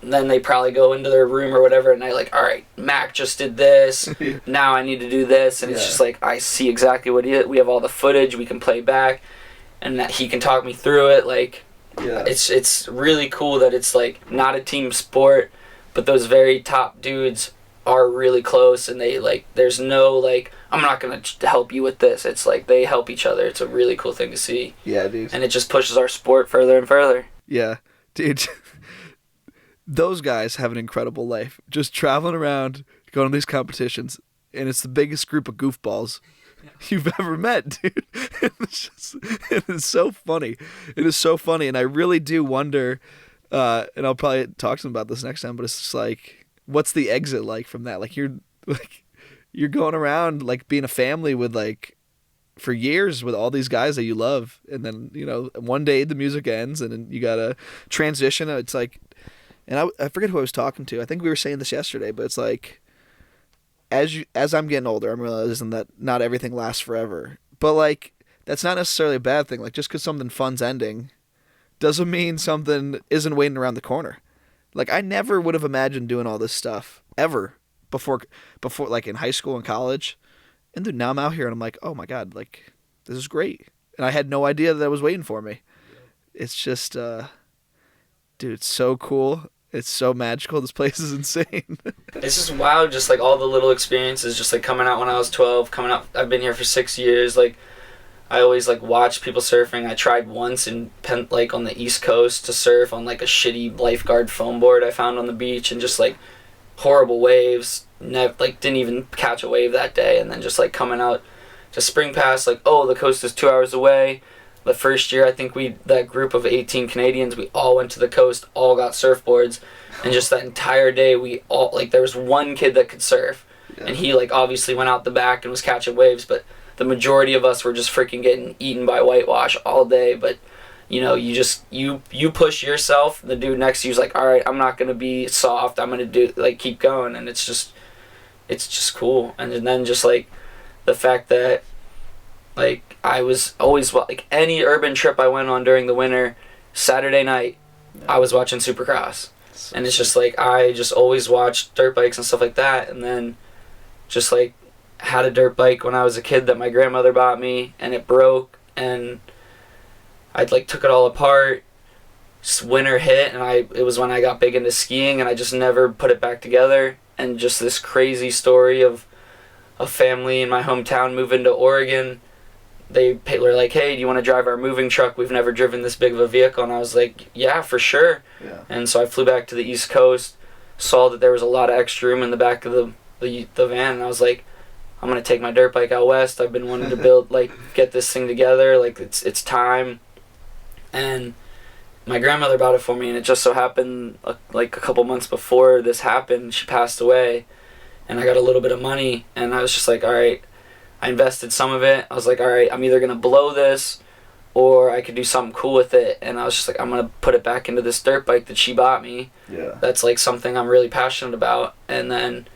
Speaker 2: Then they probably go into their room or whatever, and I like, all right, Mac just did this. Now I need to do this, and it's just like I see exactly what he did. We have all the footage we can play back, and that he can talk me through it. Like, it's really cool that it's like not a team sport, but those very top dudes are really close, and they like. There's no like, I'm not gonna help you with this. It's like they help each other. It's a really cool thing to see.
Speaker 1: Yeah, dude.
Speaker 2: And it just pushes our sport further and further.
Speaker 1: Yeah, dude. Those guys have an incredible life. Just traveling around, going to these competitions, and it's the biggest group of goofballs you've ever met, dude. It is so funny. It is so funny, and I really do wonder, and I'll probably talk to them about this next time, but it's just like, what's the exit like from that? Like, you're going around, like, being a family with, like, for years with all these guys that you love, and then, you know, one day the music ends, and then you gotta transition. It's like... And I forget who I was talking to. I think we were saying this yesterday, but it's like, as I'm getting older, I'm realizing that not everything lasts forever. But like, that's not necessarily a bad thing. Like, just because something fun's ending, doesn't mean something isn't waiting around the corner. Like, I never would have imagined doing all this stuff ever before like in high school and college. And dude, now I'm out here and I'm like, oh my god, like this is great. And I had no idea that was waiting for me. It's just, dude, it's so cool. It's so magical. This place is insane.
Speaker 2: It's just wild, just like all the little experiences, just like coming out when I was 12, coming out. I've been here for 6 years. Like, I always like watch people surfing. I tried once on the East Coast to surf on like a shitty lifeguard foam board I found on the beach, and just like horrible waves. Didn't even catch a wave that day. And then just like coming out to Spring Pass, like, oh, the coast is 2 hours away. The first year, I think that group of 18 Canadians, we all went to the coast, all got surfboards, and just that entire day, we all, like, there was one kid that could surf, and he, like, obviously went out the back and was catching waves, but the majority of us were just freaking getting eaten by whitewash all day. But, you know, you push yourself, the dude next to you's like, all right, I'm not going to be soft, I'm going to keep going, and it's just cool. And then just, like, the fact that, like, I was always, like, any urban trip I went on during the winter, Saturday night, I was watching Supercross. And it's just, like, I just always watched dirt bikes and stuff like that. And then just, like, had a dirt bike when I was a kid that my grandmother bought me, and it broke. And I like took it all apart. Winter hit, and it was when I got big into skiing, and I just never put it back together. And just this crazy story of a family in my hometown moving to Oregon. They were like, hey, do you want to drive our moving truck? We've never driven this big of a vehicle. And I was like, yeah, for sure.
Speaker 1: Yeah.
Speaker 2: And so I flew back to the East Coast, saw that there was a lot of extra room in the back of the van, and I was like, I'm going to take my dirt bike out west. I've been wanting to build, like, get this thing together. Like, it's time. And my grandmother bought it for me, and it just so happened, like, a couple months before this happened, she passed away, and I got a little bit of money, and I was just like, all right, I invested some of it. I was like, all right, I'm either going to blow this, or I could do something cool with it, and I was just like, I'm going to put it back into this dirt bike that she bought me.
Speaker 1: Yeah.
Speaker 2: That's, like, something I'm really passionate about, and then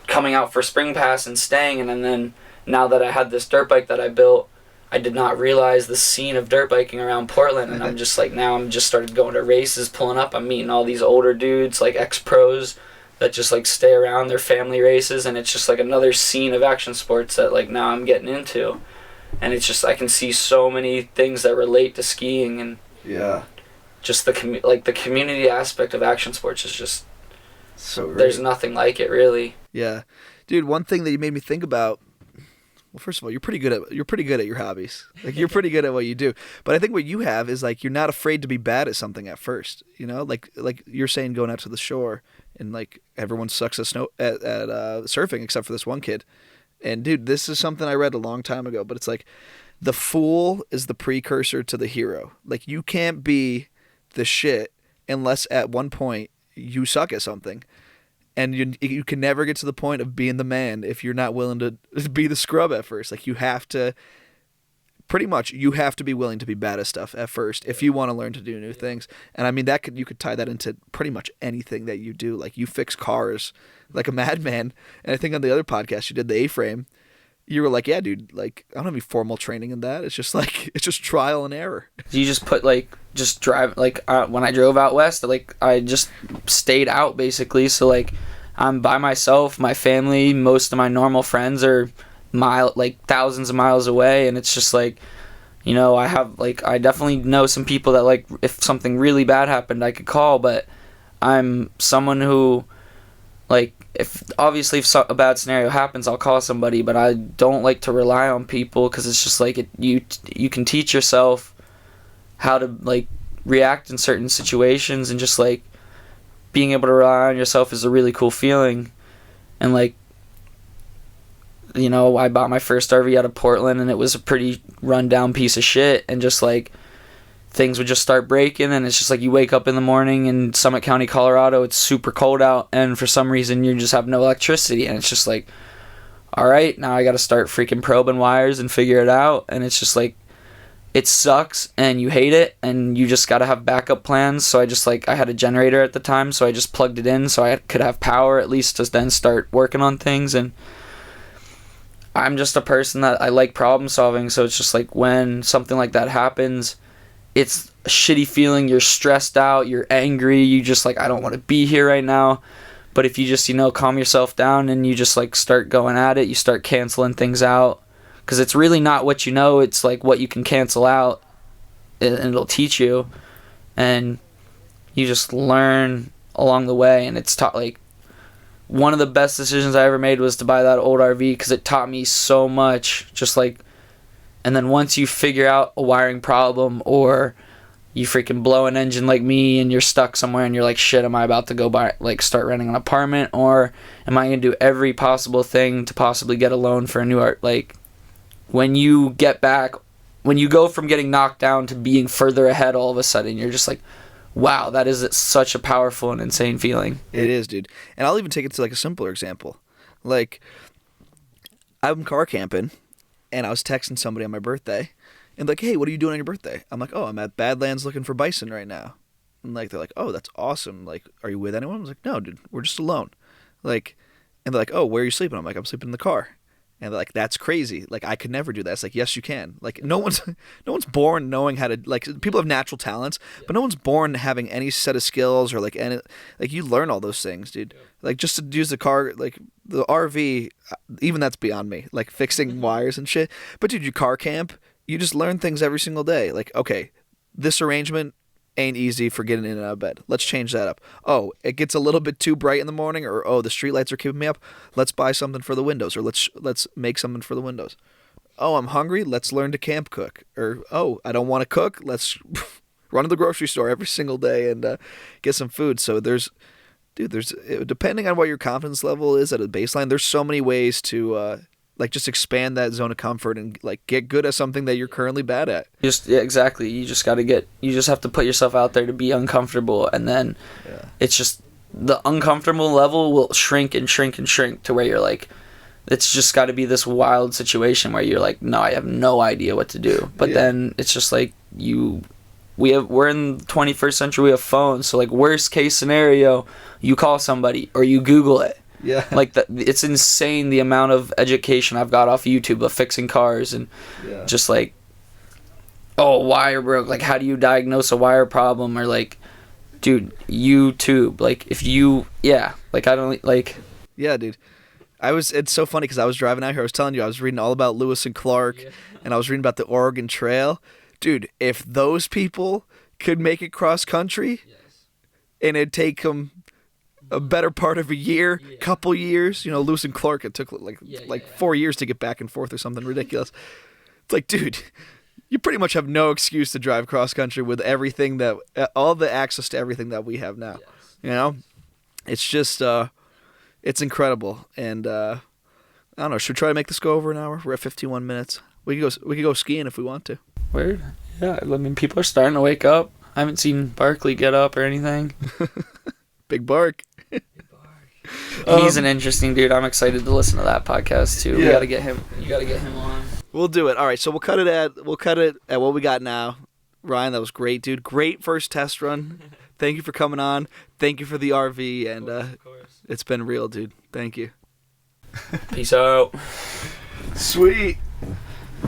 Speaker 2: coming out for Spring Pass and staying, and then now that I had this dirt bike that I built, I did not realize the scene of dirt biking around Portland, and I'm just like, now I'm just started going to races, pulling up, I'm meeting all these older dudes, like ex-pros, that just like stay around their family races, and it's just like another scene of action sports that like now I'm getting into, and it's just I can see so many things that relate to skiing, and
Speaker 1: yeah,
Speaker 2: just the community aspect of action sports is just
Speaker 1: so great.
Speaker 2: There's nothing like it really.
Speaker 1: Yeah, dude. One thing that you made me think about. Well, first of all, you're pretty good at your hobbies. Like you're pretty good at what you do. But I think what you have is like you're not afraid to be bad at something at first. You know, like you're saying going out to the shore and like everyone sucks at surfing except for this one kid. And dude, this is something I read a long time ago. But it's like the fool is the precursor to the hero. Like you can't be the shit unless at one point you suck at something. And you can never get to the point of being the man if you're not willing to be the scrub at first. Like you have to be willing to be bad at stuff at first if you want to learn to do new things. And I mean you could tie that into pretty much anything that you do. Like you fix cars like a madman. And I think on the other podcast you did the A-frame. You were like, yeah, dude, like I don't have any formal training in that. It's just like it's just trial and error.
Speaker 2: You just put just drive when I drove out west, like I just stayed out basically. So like I'm by myself, my family, most of my normal friends are thousands of miles away, and it's just like, you know, I definitely know some people that like if something really bad happened I could call, but I'm someone who like if a bad scenario happens I'll call somebody, but I don't like to rely on people because it's just like you can teach yourself how to like react in certain situations, and just like being able to rely on yourself is a really cool feeling. And like, you know, I bought my first RV out of Portland and it was a pretty rundown piece of shit, and just like things would just start breaking, and it's just like you wake up in the morning in Summit County, Colorado, it's super cold out, and for some reason you just have no electricity, and it's just like, all right, now I got to start freaking probing wires and figure it out. And it's just like it sucks and you hate it, and you just got to have backup plans. So I had a generator at the time, so I just plugged it in so I could have power at least to then start working on things. And I'm just a person that I like problem solving, so it's just like when something like that happens, it's a shitty feeling. You're stressed out, you're angry, you just like, I don't want to be here right now. But if you just, you know, calm yourself down and you just like start going at it, you start canceling things out. Because it's really not what you know, it's like what you can cancel out, and it'll teach you. And you just learn along the way. And it's taught, like, one of the best decisions I ever made was to buy that old RV, because it taught me so much. Just like, and then once you figure out a wiring problem, or you freaking blow an engine like me and you're stuck somewhere and you're like, shit, am I about to go start renting an apartment, or am I going to do every possible thing to possibly get a loan for a new art? Like, when you go from getting knocked down to being further ahead all of a sudden, you're just like, wow, that is such a powerful and insane feeling.
Speaker 1: It is, dude. And I'll even take it to like a simpler example. Like, I'm car camping, and I was texting somebody on my birthday, and like, hey, what are you doing on your birthday? I'm like, oh, I'm at Badlands looking for bison right now. And like, they're like, oh, that's awesome. Like, are you with anyone? I was like, no, dude, we're just alone. Like, and they're like, oh, where are you sleeping? I'm like, I'm sleeping in the car. And they're like, that's crazy. Like, I could never do that. It's like, yes, you can. Like, no one's born knowing how to, like, people have natural talents, but no one's born having any set of skills or, like, you learn all those things, dude. Like, just to use the car, like, the RV, even that's beyond me. Like, fixing wires and shit. But, dude, you car camp, you just learn things every single day. Like, okay, this arrangement ain't easy for getting in and out of bed. Let's change that up. Oh, it gets a little bit too bright in the morning, or oh, the streetlights are keeping me up. Let's buy something for the windows, or let's make something for the windows. Oh, I'm hungry. Let's learn to camp cook. Or oh, I don't want to cook. Let's run to the grocery store every single day and get some food. So there's depending on what your confidence level is at a baseline, there's so many ways to like just expand that zone of comfort and like get good at something that you're currently bad at.
Speaker 2: Yeah, exactly. You just have to put yourself out there to be uncomfortable, and then it's just the uncomfortable level will shrink and shrink and shrink to where you're like, it's just got to be this wild situation where you're like, no, I have no idea what to do. But then it's just like we're in the 21st century, we have phones, so like worst case scenario, you call somebody or you Google it.
Speaker 1: Yeah.
Speaker 2: Like it's insane the amount of education I've got off YouTube of fixing cars and just like, oh, wire broke. Like, how do you diagnose a wire problem? Or like, dude, YouTube. Like, if you, like I don't like.
Speaker 1: Yeah, dude. It's so funny because I was driving out here. I was telling you I was reading all about Lewis and Clark, and I was reading about the Oregon Trail. Dude, if those people could make it cross country, and it'd take them a better part of a year, couple years. You know, Lewis and Clark, it took like 4 years to get back and forth or something ridiculous. It's like, dude, you pretty much have no excuse to drive cross country with everything all the access to everything that we have now. You know, it's just, it's incredible. And I don't know. Should we try to make this go over an hour? We're at 51 minutes. We could go skiing if we want to.
Speaker 2: Weird. Yeah, I mean, people are starting to wake up. I haven't seen Barkley get up or anything.
Speaker 1: Big Bark.
Speaker 2: He's an interesting dude. I'm excited to listen to that podcast too. Yeah. We gotta get him. You gotta get him on.
Speaker 1: We'll do it. All right. So we'll cut it at what we got now. Ryan, that was great, dude. Great first test run. Thank you for coming on. Thank you for the RV, and of course. It's been real, dude. Thank you.
Speaker 2: Peace out.
Speaker 1: Sweet.